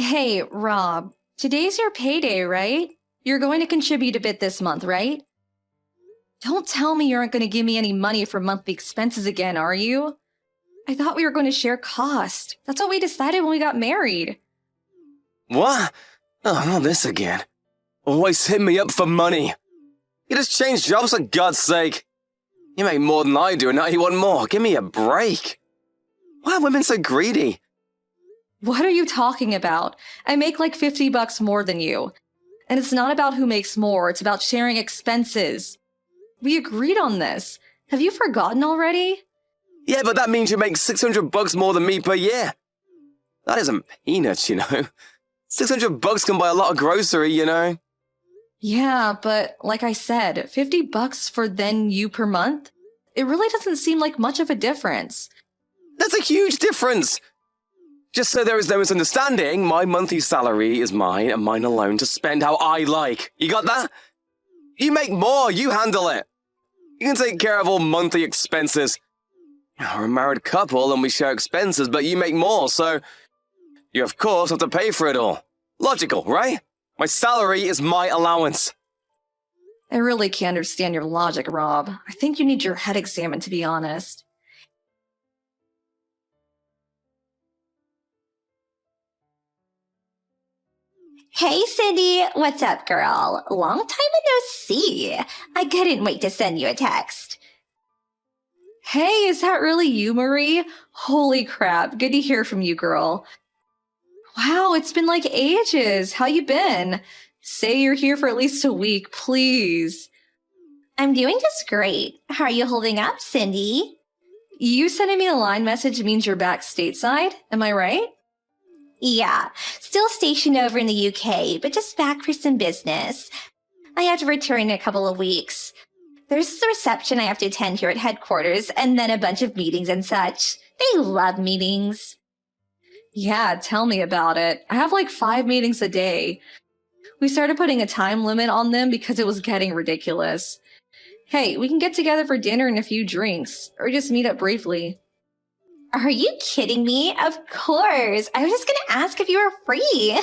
Hey, Rob, today's your payday, right? You're going to contribute a bit this month, right? Don't tell me you aren't going to give me any money for monthly expenses again, are you? I thought we were going to share cost. That's what we decided when we got married. What? Oh, not this again. Always hit me up for money. You just changed jobs for God's sake. You make more than I do and now you want more. Give me a break. Why are women so greedy? What are you talking about? I make like $50 more than you. And it's not about who makes more, it's about sharing expenses. We agreed on this. Have you forgotten already? Yeah, but that means you make $600 more than me per year. That isn't peanuts, you know. $600 can buy a lot of grocery, you know. Yeah, but like I said, $50 for then you per month? It really doesn't seem like much of a difference. That's a huge difference. Just so there is no misunderstanding, my monthly salary is mine and mine alone to spend how I like. You got that? You make more, you handle it. You can take care of all monthly expenses. We're a married couple and we share expenses, but you make more, so you of course have to pay for it all. Logical, right? My salary is my allowance. I really can't understand your logic, Rob. I think you need your head examined, to be honest. Hey, Cindy. What's up, girl? Long time no see. I couldn't wait to send you a text. Hey, is that really you, Marie? Holy crap, good to hear from you, girl. Wow, it's been like ages. How you been? Say you're here for at least a week, please. I'm doing just great. How are you holding up, Cindy? You sending me a line message means you're back stateside, am I right? Yeah, still stationed over in the UK, but just back for some business. I have to return in a couple of weeks. There's a reception I have to attend here at headquarters, and then a bunch of meetings and such. They love meetings. Yeah, tell me about it. I have like 5 meetings a day. We started putting a time limit on them because it was getting ridiculous. Hey, we can get together for dinner and a few drinks, or just meet up briefly. Are you kidding me? Of course. I was just going to ask if you were free.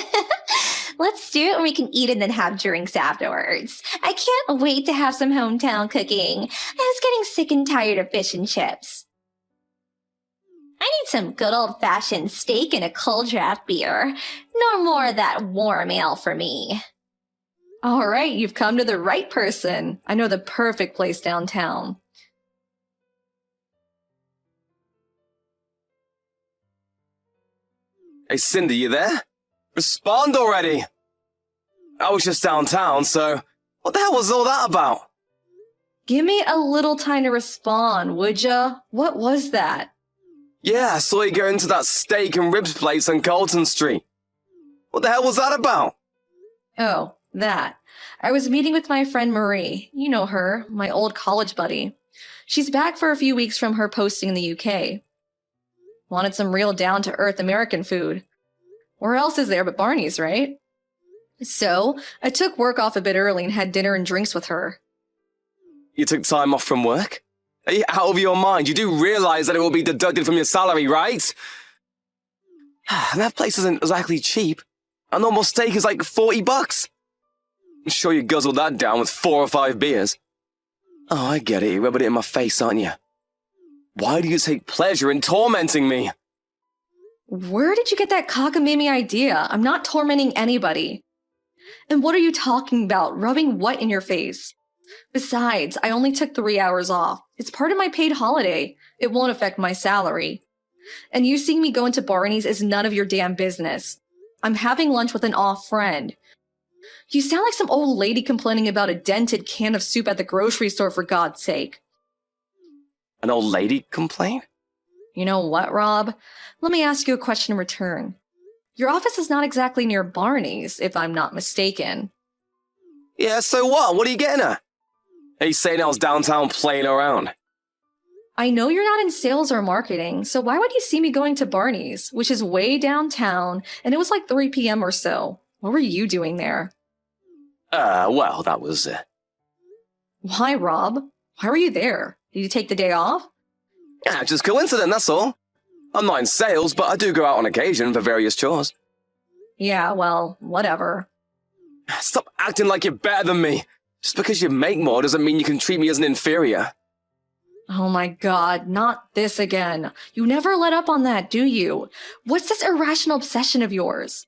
Let's do it and we can eat and then have drinks afterwards. I can't wait to have some hometown cooking. I was getting sick and tired of fish and chips. I need some good old-fashioned steak and a cold draft beer. No more of that warm ale for me. All right, you've come to the right person. I know the perfect place downtown. Hey, Cindy, you there? Respond already! I was just downtown, so what the hell was all that about? Give me a little time to respond, would ya? What was that? Yeah, I saw you go into that steak and ribs place on Colton Street. What the hell was that about? Oh, that. I was meeting with my friend Marie. You know her, my old college buddy. She's back for a few weeks from her posting in the UK. Wanted some real down-to-earth American food. Where else is there but Barney's, right? So, I took work off a bit early and had dinner and drinks with her. You took time off from work? Are you out of your mind? You do realize that it will be deducted from your salary, right? And that place isn't exactly cheap. A normal steak is like $40. I'm sure you guzzled that down with 4 or 5 beers. Oh, I get it. You're rubbing it in my face, aren't you? Why do you take pleasure in tormenting me? Where did you get that cockamamie idea? I'm not tormenting anybody. And what are you talking about? Rubbing what in your face? Besides, I only took 3 hours off. It's part of my paid holiday. It won't affect my salary. And you seeing me go into Barney's is none of your damn business. I'm having lunch with an off friend. You sound like some old lady complaining about a dented can of soup at the grocery store, for God's sake. An old lady complain? You know what, Rob? Let me ask you a question in return. Your office is not exactly near Barney's, if I'm not mistaken. Yeah, so what? What are you getting at? Are you saying I was downtown playing around? I know you're not in sales or marketing, so why would you see me going to Barney's, which is way downtown, and it was like 3 p.m. or so? What were you doing there? Well, that was... Why, Rob? Why were you there? Did you take the day off? Yeah, just coincidence, that's all. I'm not in sales, but I do go out on occasion for various chores. Yeah, well, whatever. Stop acting like you're better than me. Just because you make more doesn't mean you can treat me as an inferior. Oh my god, not this again. You never let up on that, do you? What's this irrational obsession of yours?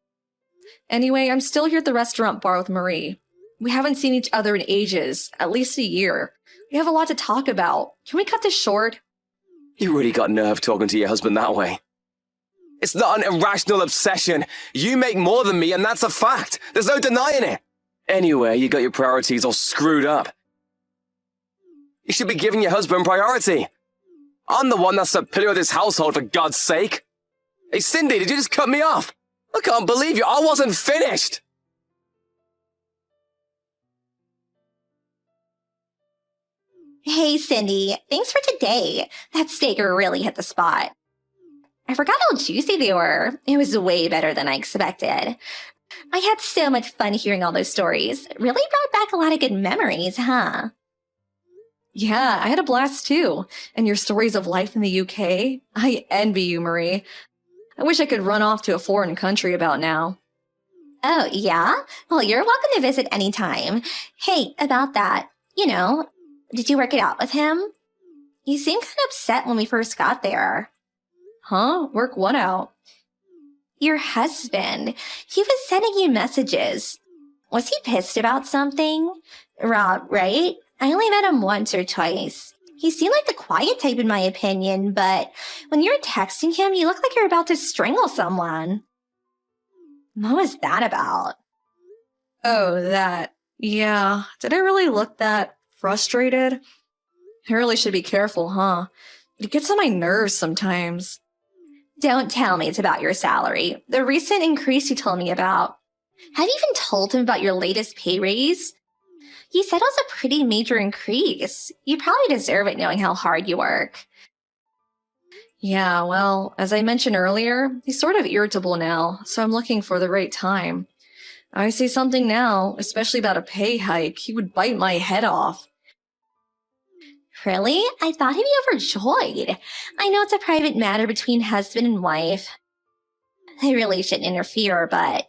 Anyway, I'm still here at the restaurant bar with Marie. We haven't seen each other in ages, at least a year. We have a lot to talk about. Can we cut this short? You really got nerve talking to your husband that way. It's not an irrational obsession. You make more than me, and that's a fact. There's no denying it. Anyway, you got your priorities all screwed up. You should be giving your husband priority. I'm the one that's the pillar of this household, for God's sake. Hey, Cindy, did you just cut me off? I can't believe you. I wasn't finished. Hey, Cindy, thanks for today. That steak really hit the spot. I forgot how juicy they were. It was way better than I expected. I had so much fun hearing all those stories. Really brought back a lot of good memories, huh? Yeah, I had a blast too. And your stories of life in the UK? I envy you, Marie. I wish I could run off to a foreign country about now. Oh, yeah? Well, you're welcome to visit anytime. Hey, about that, did you work it out with him? You seemed kind of upset when we first got there. Huh? Work what out? Your husband. He was sending you messages. Was he pissed about something? Rob, right? I only met him once or twice. He seemed like the quiet type in my opinion, but when you were texting him, you looked like you were about to strangle someone. What was that about? Oh, that. Yeah. Did I really look that frustrated? I really should be careful, huh? It gets on my nerves sometimes. Don't tell me it's about your salary. The recent increase you told me about. Have you even told him about your latest pay raise? You said it was a pretty major increase. You probably deserve it knowing how hard you work. Yeah, well, as I mentioned earlier, he's sort of irritable now, so I'm looking for the right time. I say something now, especially about a pay hike, he would bite my head off. Really? I thought he'd be overjoyed. I know it's a private matter between husband and wife. I really shouldn't interfere, but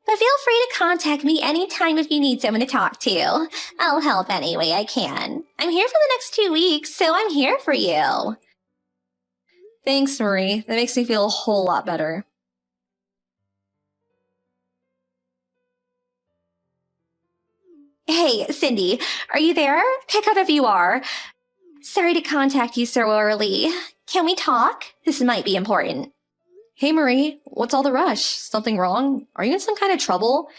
feel free to contact me anytime if you need someone to talk to. I'll help any way I can. I'm here for the next 2 weeks, so I'm here for you. Thanks, Marie. That makes me feel a whole lot better. Hey, Cindy, are you there? Pick up if you are. Sorry to contact you so early. Can we talk? This might be important. Hey, Marie, what's all the rush? Something wrong? Are you in some kind of trouble?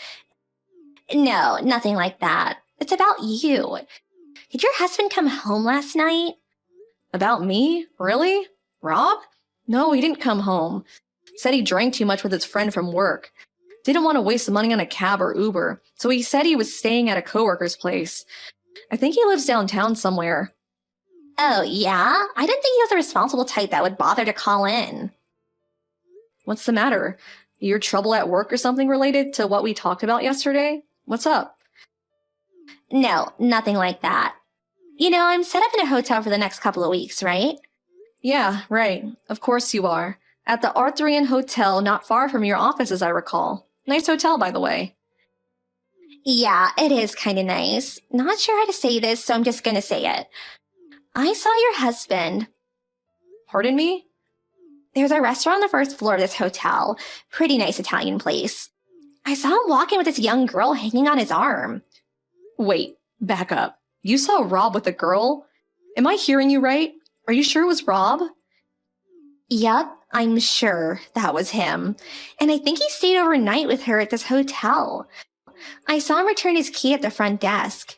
No, nothing like that. It's about you. Did your husband come home last night? About me? Really? Rob? No, he didn't come home. Said he drank too much with his friend from work. Didn't want to waste money on a cab or Uber, so he said he was staying at a coworker's place. I think he lives downtown somewhere. Oh, yeah? I didn't think he was the responsible type that would bother to call in. What's the matter? Your trouble at work or something related to what we talked about yesterday? What's up? No, nothing like that. I'm set up in a hotel for the next couple of weeks, right? Yeah, right. Of course you are. At the Arthurian Hotel, not far from your office, as I recall. Nice hotel, by the way. Yeah, it is kind of nice. Not sure how to say this, so I'm just gonna say it. I saw your husband. Pardon me? There's a restaurant on the first floor of this hotel. Pretty nice Italian place. I saw him walking with this young girl hanging on his arm. Wait, back up. You saw Rob with a girl? Am I hearing you right? Are you sure it was Rob? Yup, I'm sure that was him. And I think he stayed overnight with her at this hotel. I saw him return his key at the front desk.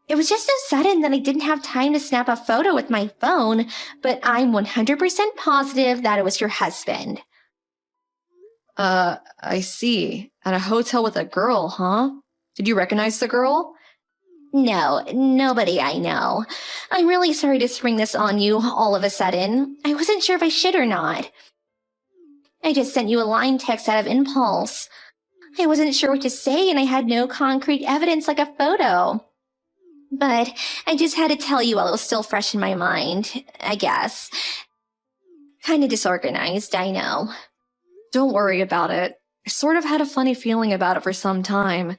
It was just so sudden that I didn't have time to snap a photo with my phone, but I'm 100% positive that it was your husband. I see. At a hotel with a girl, huh? Did you recognize the girl? No, nobody I know. I'm really sorry to spring this on you all of a sudden. I wasn't sure if I should or not. I just sent you a line text out of impulse. I wasn't sure what to say and I had no concrete evidence like a photo. But I just had to tell you while it was still fresh in my mind, I guess. Kinda disorganized, I know. Don't worry about it. I sort of had a funny feeling about it for some time.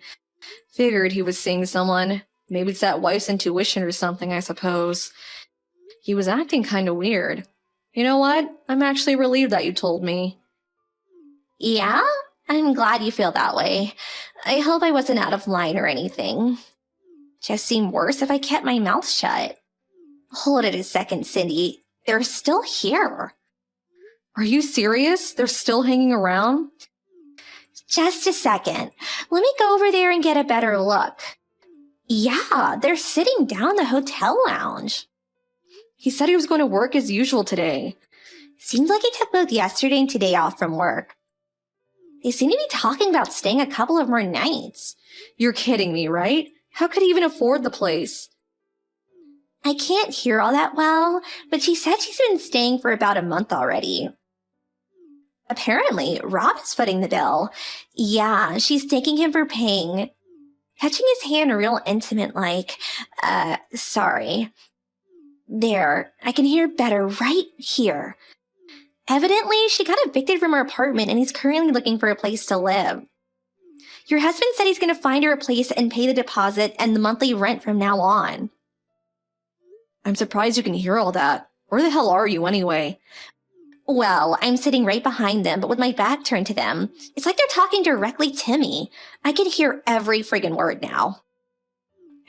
Figured he was seeing someone. Maybe it's that wife's intuition or something, I suppose. He was acting kind of weird. You know what? I'm actually relieved that you told me. Yeah? I'm glad you feel that way. I hope I wasn't out of line or anything. Just seemed worse if I kept my mouth shut. Hold it a second, Cindy. They're still here. Are you serious? They're still hanging around? Just a second. Let me go over there and get a better look. Yeah, they're sitting down in the hotel lounge. He said he was going to work as usual today. Seems like he took both yesterday and today off from work. They seem to be talking about staying a couple of more nights. You're kidding me, right? How could he even afford the place? I can't hear all that well, but she said she's been staying for about a month already. Apparently, Rob is footing the bill. Yeah, she's thanking him for paying. Touching his hand real intimate like, sorry. There, I can hear better right here. Evidently, she got evicted from her apartment and he's currently looking for a place to live. Your husband said he's going to find her a place and pay the deposit and the monthly rent from now on. I'm surprised you can hear all that. Where the hell are you anyway? Well, I'm sitting right behind them, but with my back turned to them. It's like they're talking directly to me. I can hear every friggin' word now.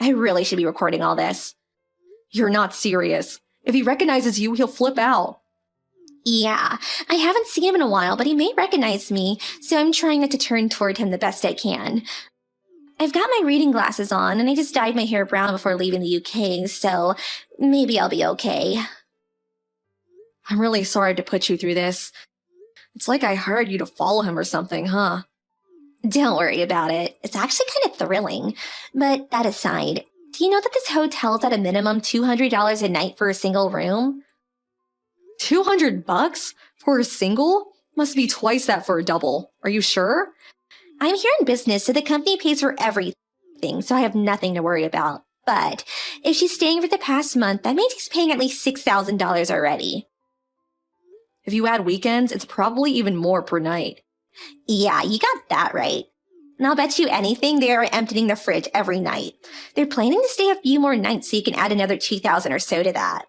I really should be recording all this. You're not serious. If he recognizes you, he'll flip out. Yeah, I haven't seen him in a while, but he may recognize me, so I'm trying not to turn toward him the best I can. I've got my reading glasses on, and I just dyed my hair brown before leaving the UK, so maybe I'll be okay. I'm really sorry to put you through this. It's like I hired you to follow him or something, huh? Don't worry about it. It's actually kind of thrilling. But that aside, do you know that this hotel's at a minimum $200 a night for a single room? $200 for a single? Must be twice that for a double. Are you sure? I'm here in business, so the company pays for everything, so I have nothing to worry about. But if she's staying for the past month, that means he's paying at least $6,000 already. If you add weekends, it's probably even more per night. Yeah, you got that right. And I'll bet you anything they are emptying the fridge every night. They're planning to stay a few more nights so you can add another $2,000 or so to that.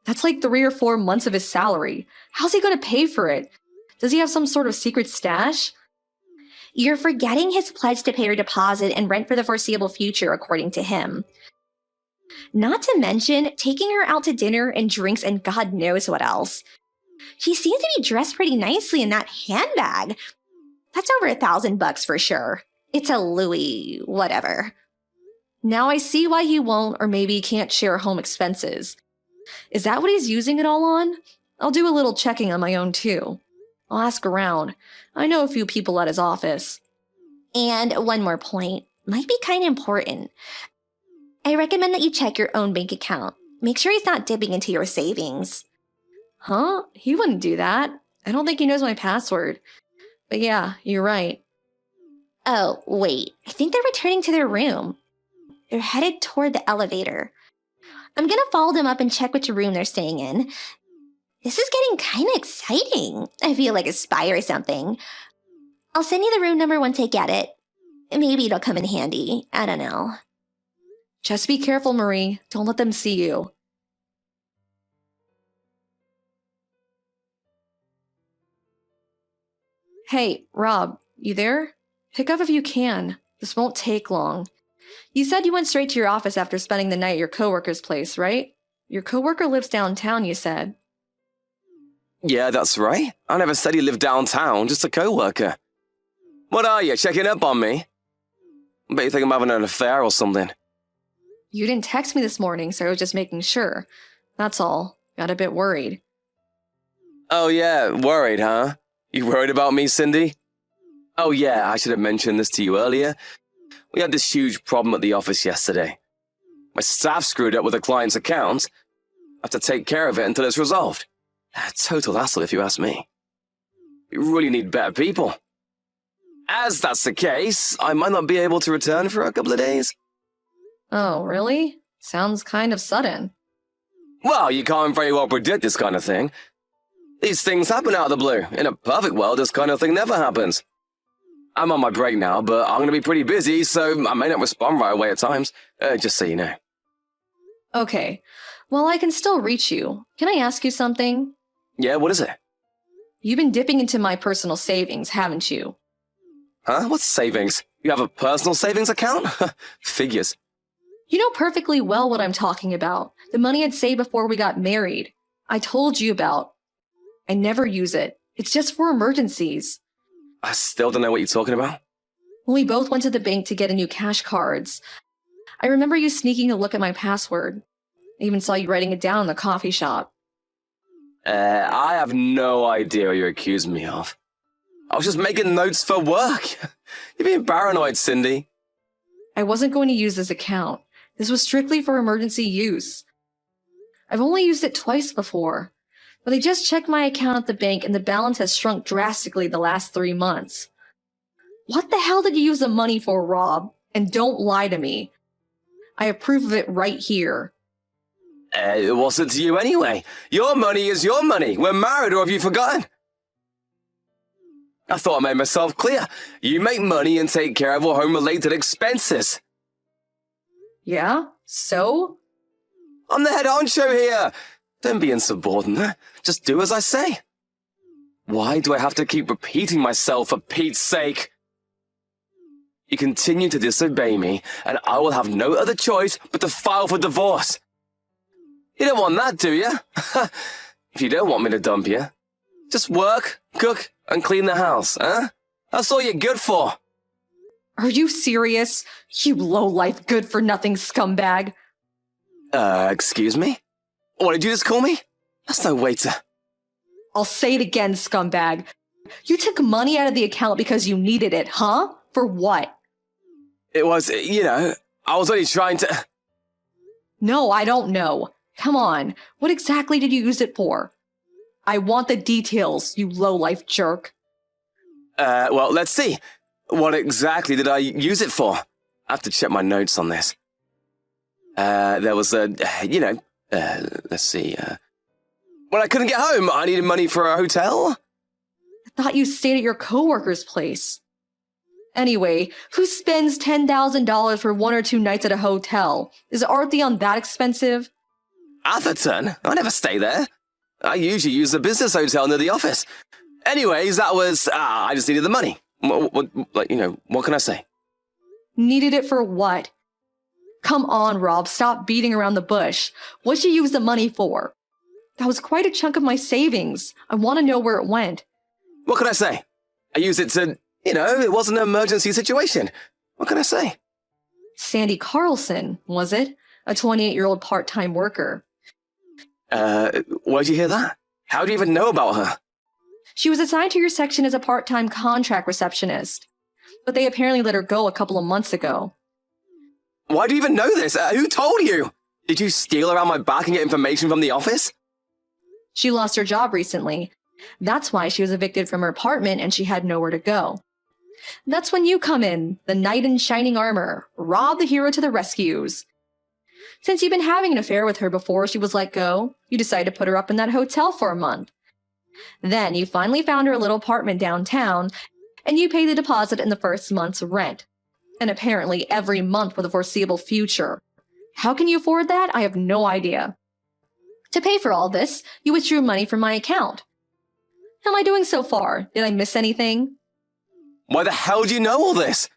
That's like 3 or 4 months of his salary. How's he going to pay for it? Does he have some sort of secret stash? You're forgetting his pledge to pay her deposit and rent for the foreseeable future, according to him. Not to mention taking her out to dinner and drinks and God knows what else. She seems to be dressed pretty nicely in that handbag. That's over $1,000 for sure. It's a Louis whatever. Now I see why he won't or maybe can't share home expenses. Is that what he's using it all on? I'll do a little checking on my own too. I'll ask around. I know a few people at his office. And one more point, might be kind of important. I recommend that you check your own bank account. Make sure he's not dipping into your savings. Huh? He wouldn't do that. I don't think he knows my password. But yeah, you're right. Oh, wait. I think they're returning to their room. They're headed toward the elevator. I'm gonna follow them up and check which room they're staying in. This is getting kind of exciting. I feel like a spy or something. I'll send you the room number once I get it. Maybe it'll come in handy. I don't know. Just be careful, Marie. Don't let them see you. Hey, Rob, you there? Pick up if you can. This won't take long. You said you went straight to your office after spending the night at your coworker's place, right? Your coworker lives downtown, you said. Yeah, that's right. I never said he lived downtown, just a co-worker. What are you, checking up on me? Bet you think I'm having an affair or something. You didn't text me this morning, so I was just making sure. That's all. Got a bit worried. Oh yeah, worried, huh? You worried about me, Cindy? Oh yeah, I should have mentioned this to you earlier. We had this huge problem at the office yesterday. My staff screwed up with a client's account. I have to take care of it until it's resolved. A total hassle if you ask me. We really need better people. As that's the case, I might not be able to return for a couple of days. Oh, really? Sounds kind of sudden. Well, you can't very well predict this kind of thing. These things happen out of the blue. In a perfect world, this kind of thing never happens. I'm on my break now, but I'm going to be pretty busy, so I may not respond right away at times. Just so you know. Okay. Well, I can still reach you. Can I ask you something? Yeah, what is it? You've been dipping into my personal savings, haven't you? Huh? What's savings? You have a personal savings account? Figures. You know perfectly well what I'm talking about. The money I'd saved before we got married. I told you about. I never use it. It's just for emergencies. I still don't know what you're talking about. When we both went to the bank to get a new cash cards, I remember you sneaking a look at my password. I even saw you writing it down in the coffee shop. I have no idea what you're accusing me of. I was just making notes for work. You're being paranoid, Cindy. I wasn't going to use this account. This was strictly for emergency use. I've only used it twice before, but I just checked my account at the bank and the balance has shrunk drastically the last 3 months. What the hell did you use the money for, Rob? And don't lie to me. I have proof of it right here. It wasn't to you anyway. Your money is your money. We're married, or have you forgotten? I thought I made myself clear. You make money and take care of all home-related expenses. Yeah? So? I'm the head honcho here. Don't be insubordinate. Just do as I say. Why do I have to keep repeating myself for Pete's sake? You continue to disobey me, and I will have no other choice but to file for divorce. You don't want that, do you? If you don't want me to dump you, just work, cook, and clean the house, huh? That's all you're good for. Are you serious? You low-life, good-for-nothing scumbag. Excuse me? What did you just call me? That's no way to... I'll say it again, scumbag. You took money out of the account because you needed it, huh? For what? It was, I was only trying to... No, I don't know. Come on, what exactly did you use it for? I want the details, you low-life jerk. Well, let's see. What exactly did I use it for? I have to check my notes on this. There was let's see, when I couldn't get home, I needed money for a hotel. I thought you stayed at your coworker's place. Anyway, who spends $10,000 for 1 or 2 nights at a hotel? Is Artheon that expensive? Atherton? I never stay there. I usually use the business hotel near the office. Anyways, that was, I just needed the money. What can I say? Needed it for what? Come on, Rob, stop beating around the bush. What'd you use the money for? That was quite a chunk of my savings. I want to know where it went. What can I say? I used it to, it wasn't an emergency situation. What can I say? Sandy Carlson, was it? A 28-year-old part-time worker. Where'd you hear that? How do you even know about her? She was assigned to your section as a part-time contract receptionist, but they apparently let her go a couple of months ago. Why do you even know this? Who told you? Did you steal around my back and get information from the office? She lost her job recently. That's why she was evicted from her apartment and she had nowhere to go. That's when you come in, the knight in shining armor, Rob the hero to the rescues. Since you've been having an affair with her before she was let go, you decided to put her up in that hotel for a month. Then you finally found her a little apartment downtown, and you paid the deposit in the first month's rent. And apparently every month for the foreseeable future. How can you afford that? I have no idea. To pay for all this, you withdrew money from my account. How am I doing so far? Did I miss anything? Why the hell do you know all this?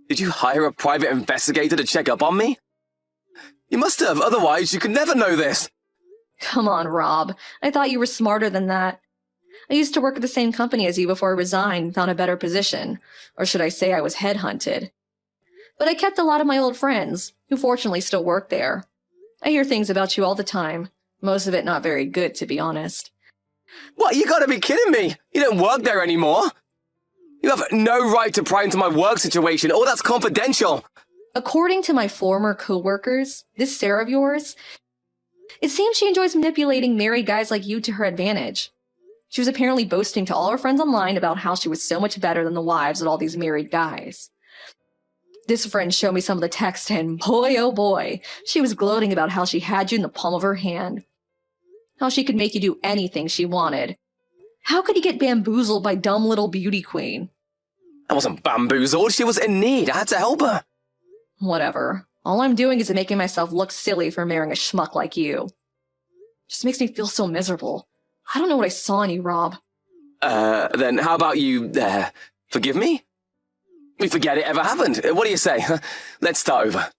Did you hire a private investigator to check up on me? You must have, otherwise you could never know this. Come on, Rob. I thought you were smarter than that. I used to work at the same company as you before I resigned and found a better position. Or should I say I was headhunted. But I kept a lot of my old friends, who fortunately still work there. I hear things about you all the time. Most of it not very good, to be honest. What, you gotta be kidding me! You don't work there anymore! You have no right to pry into my work situation. All that's confidential. According to my former co-workers, this Sarah of yours, it seems she enjoys manipulating married guys like you to her advantage. She was apparently boasting to all her friends online about how she was so much better than the wives of all these married guys. This friend showed me some of the text and boy oh boy, she was gloating about how she had you in the palm of her hand. How she could make you do anything she wanted. How could he get bamboozled by dumb little beauty queen? I wasn't bamboozled. She was in need. I had to help her. Whatever. All I'm doing is making myself look silly for marrying a schmuck like you. Just makes me feel so miserable. I don't know what I saw in you, Rob. Then how about you, forgive me? We forget it ever happened. What do you say? Let's start over.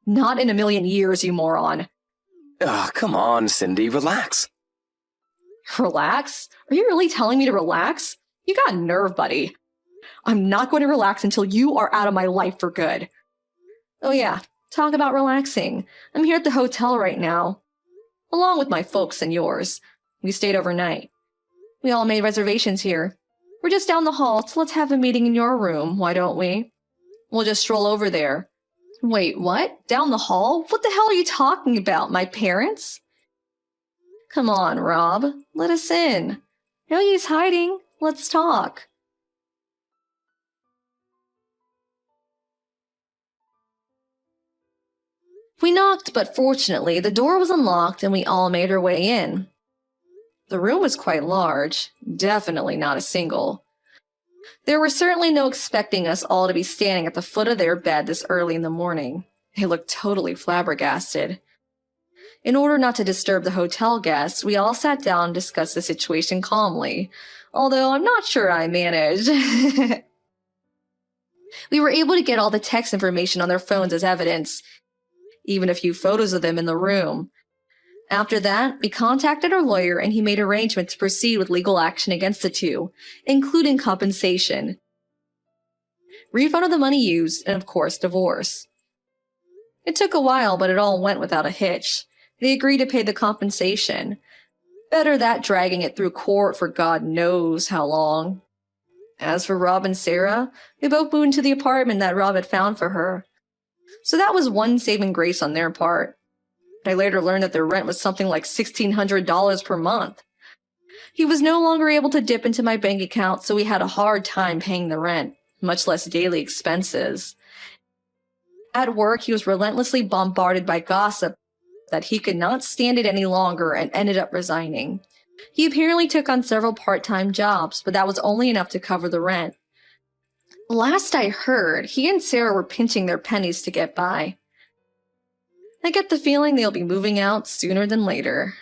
Not in a million years, you moron. Oh, come on, Cindy, relax. Relax? Are you really telling me to relax? You got nerve, buddy. I'm not going to relax until you are out of my life for good. Oh yeah, talk about relaxing. I'm here at the hotel right now, along with my folks and yours. We stayed overnight. We all made reservations here. We're just down the hall, so let's have a meeting in your room, why don't we? We'll just stroll over there. Wait, what? Down the hall? What the hell are you talking about? My parents? Come on, Rob. Let us in. No use hiding. Let's talk. We knocked, but fortunately, the door was unlocked and we all made our way in. The room was quite large, definitely not a single. There were certainly no expecting us all to be standing at the foot of their bed this early in the morning. They looked totally flabbergasted. In order not to disturb the hotel guests, we all sat down and discussed the situation calmly, although I'm not sure I managed. We were able to get all the text information on their phones as evidence, even a few photos of them in the room. After that, we contacted our lawyer and he made arrangements to proceed with legal action against the two, including compensation, refund of the money used, and of course, divorce. It took a while, but it all went without a hitch. They agreed to pay the compensation. Better that dragging it through court for God knows how long. As for Rob and Sarah, they both moved into the apartment that Rob had found for her. So that was one saving grace on their part. I later learned that their rent was something like $1,600 per month. He was no longer able to dip into my bank account, so we had a hard time paying the rent, much less daily expenses. At work, he was relentlessly bombarded by gossip that he could not stand it any longer and ended up resigning. He apparently took on several part-time jobs, but that was only enough to cover the rent. Last I heard, he and Sarah were pinching their pennies to get by. I get the feeling they'll be moving out sooner than later.